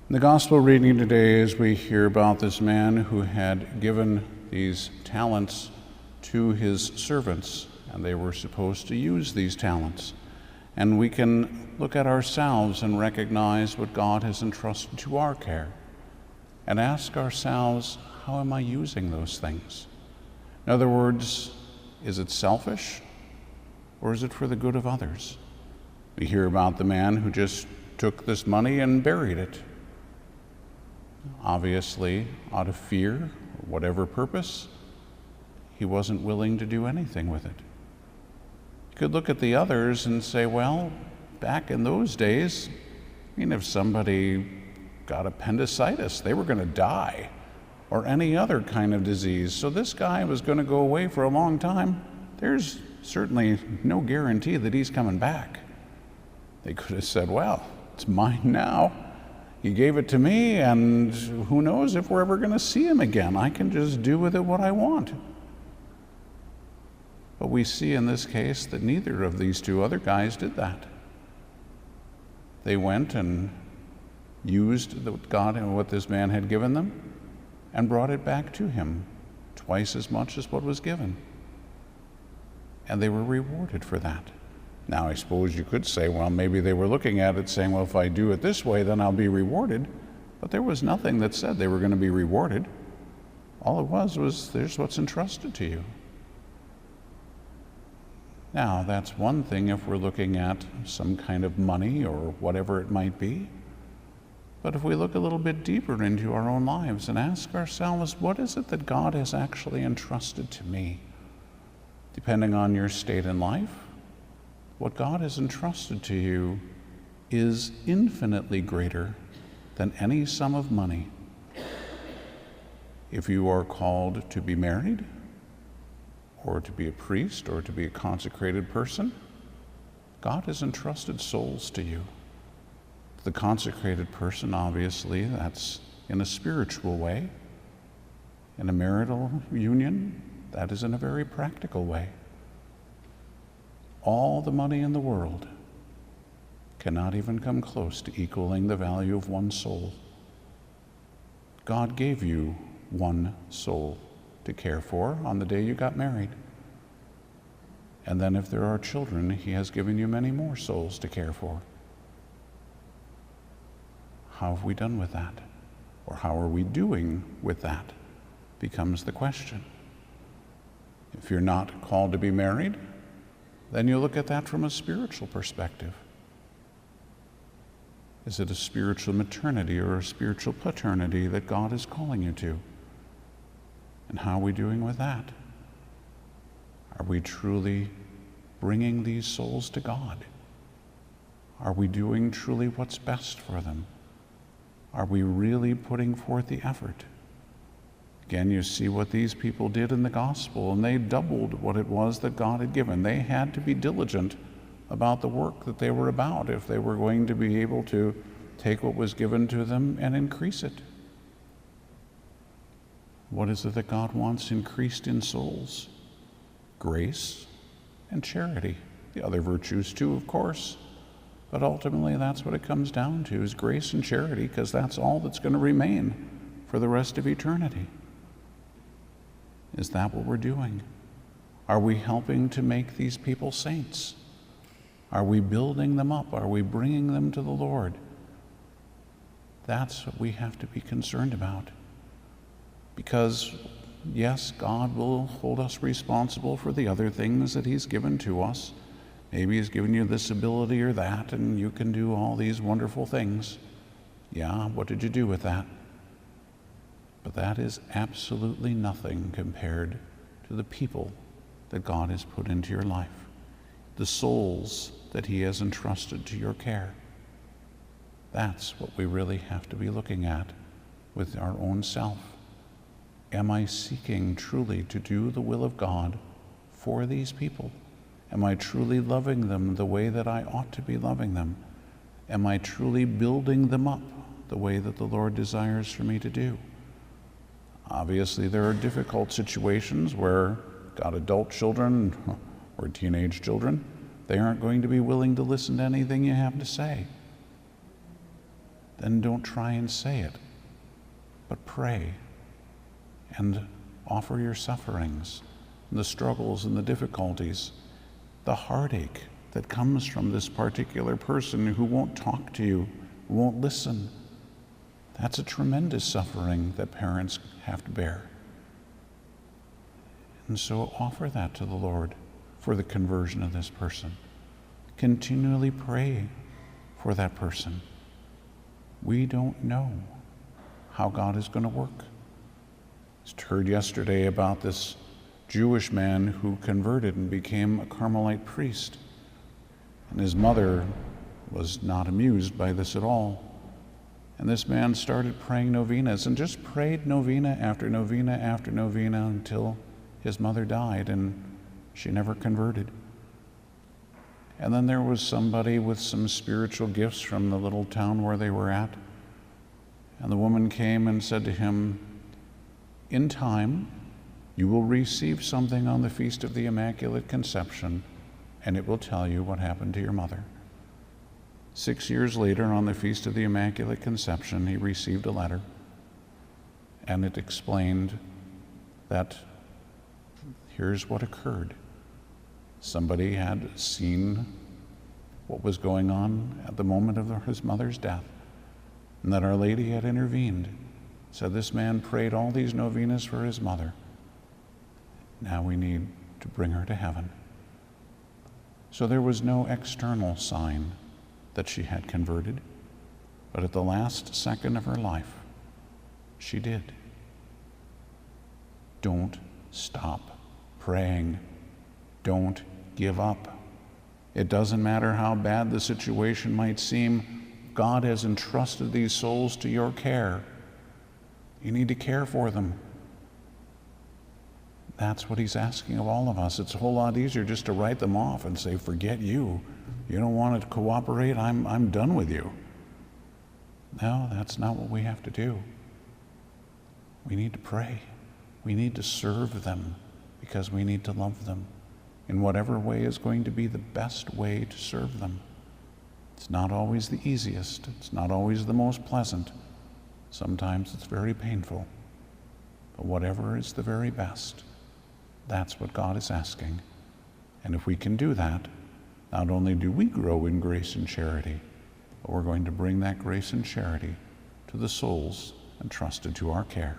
In the gospel reading today, as we hear about this man who had given these talents to his servants, and they were supposed to use these talents. And we can look at ourselves and recognize what God has entrusted to our care and ask ourselves, how am I using those things? In other words, is it selfish or is it for the good of others? We hear about the man who just took this money and buried it. Obviously, out of fear, or whatever purpose, he wasn't willing to do anything with it. You could look at the others and say, well, back in those days, if somebody got appendicitis, they were going to die, or any other kind of disease. So this guy was going to go away for a long time. There's certainly no guarantee that he's coming back. They could have said, well, it's mine now. He gave it to me, and who knows if we're ever going to see him again. I can just do with it what I want. But we see in this case that neither of these two other guys did that. They went and used God and what this man had given them and brought it back to him, twice as much as what was given. And they were rewarded for that. Now, I suppose you could say, well, maybe they were looking at it saying, well, if I do it this way, then I'll be rewarded. But there was nothing that said they were going to be rewarded. All it was there's what's entrusted to you. Now, that's one thing if we're looking at some kind of money or whatever it might be. But if we look a little bit deeper into our own lives and ask ourselves, what is it that God has actually entrusted to me? Depending on your state in life, what God has entrusted to you is infinitely greater than any sum of money. If you are called to be married, or to be a priest, or to be a consecrated person, God has entrusted souls to you. The consecrated person, obviously, that's in a spiritual way. In a marital union, that is in a very practical way. All the money in the world cannot even come close to equaling the value of one soul. God gave you one soul to care for on the day you got married. And then if there are children, he has given you many more souls to care for. How have we done with that? Or how are we doing with that? Becomes the question. If you're not called to be married, then you look at that from a spiritual perspective. Is it a spiritual maternity or a spiritual paternity that God is calling you to? And how are we doing with that? Are we truly bringing these souls to God? Are we doing truly what's best for them? Are we really putting forth the effort? Again, you see what these people did in the gospel, and they doubled what it was that God had given. They had to be diligent about the work that they were about if they were going to be able to take what was given to them and increase it. What is it that God wants increased in souls? Grace and charity. The other virtues too, of course. But ultimately, that's what it comes down to, is grace and charity, because that's all that's going to remain for the rest of eternity. Is that what we're doing? Are we helping to make these people saints? Are we building them up? Are we bringing them to the Lord? That's what we have to be concerned about. Because, yes, God will hold us responsible for the other things that he's given to us. Maybe he's given you this ability or that, and you can do all these wonderful things. Yeah, what did you do with that? But that is absolutely nothing compared to the people that God has put into your life, the souls that he has entrusted to your care. That's what we really have to be looking at with our own self. Am I seeking truly to do the will of God for these people? Am I truly loving them the way that I ought to be loving them? Am I truly building them up the way that the Lord desires for me to do? Obviously, there are difficult situations where got adult children or teenage children, they aren't going to be willing to listen to anything you have to say. then don't try and say it, but pray and offer your sufferings, and the struggles and the difficulties, the heartache that comes from this particular person who won't talk to you, who won't listen. That's a tremendous suffering that parents have to bear. And so offer that to the Lord for the conversion of this person. Continually pray for that person. We don't know how God is going to work. I heard yesterday about this Jewish man who converted and became a Carmelite priest. And his mother was not amused by this at all. And this man started praying novenas and just prayed novena after novena after novena until his mother died and she never converted. And then there was somebody with some spiritual gifts from the little town where they were at. And the woman came and said to him, "In time, you will receive something on the Feast of the Immaculate Conception, and it will tell you what happened to your mother." 6 years later, on the Feast of the Immaculate Conception, he received a letter, and it explained that here's what occurred. Somebody had seen what was going on at the moment of his mother's death, and that Our Lady had intervened. So this man prayed all these novenas for his mother. Now we need to bring her to heaven. So there was no external sign that she had converted, but at the last second of her life, she did. Don't stop praying. Don't give up. It doesn't matter how bad the situation might seem. God has entrusted these souls to your care. You need to care for them. That's what he's asking of all of us. It's a whole lot easier just to write them off and say, forget you. You don't want to cooperate, I'm done with you. No, that's not what we have to do. We need to pray. We need to serve them because we need to love them in whatever way is going to be the best way to serve them. It's not always the easiest. It's not always the most pleasant. Sometimes it's very painful. But whatever is the very best, that's what God is asking. And if we can do that, not only do we grow in grace and charity, but we're going to bring that grace and charity to the souls entrusted to our care.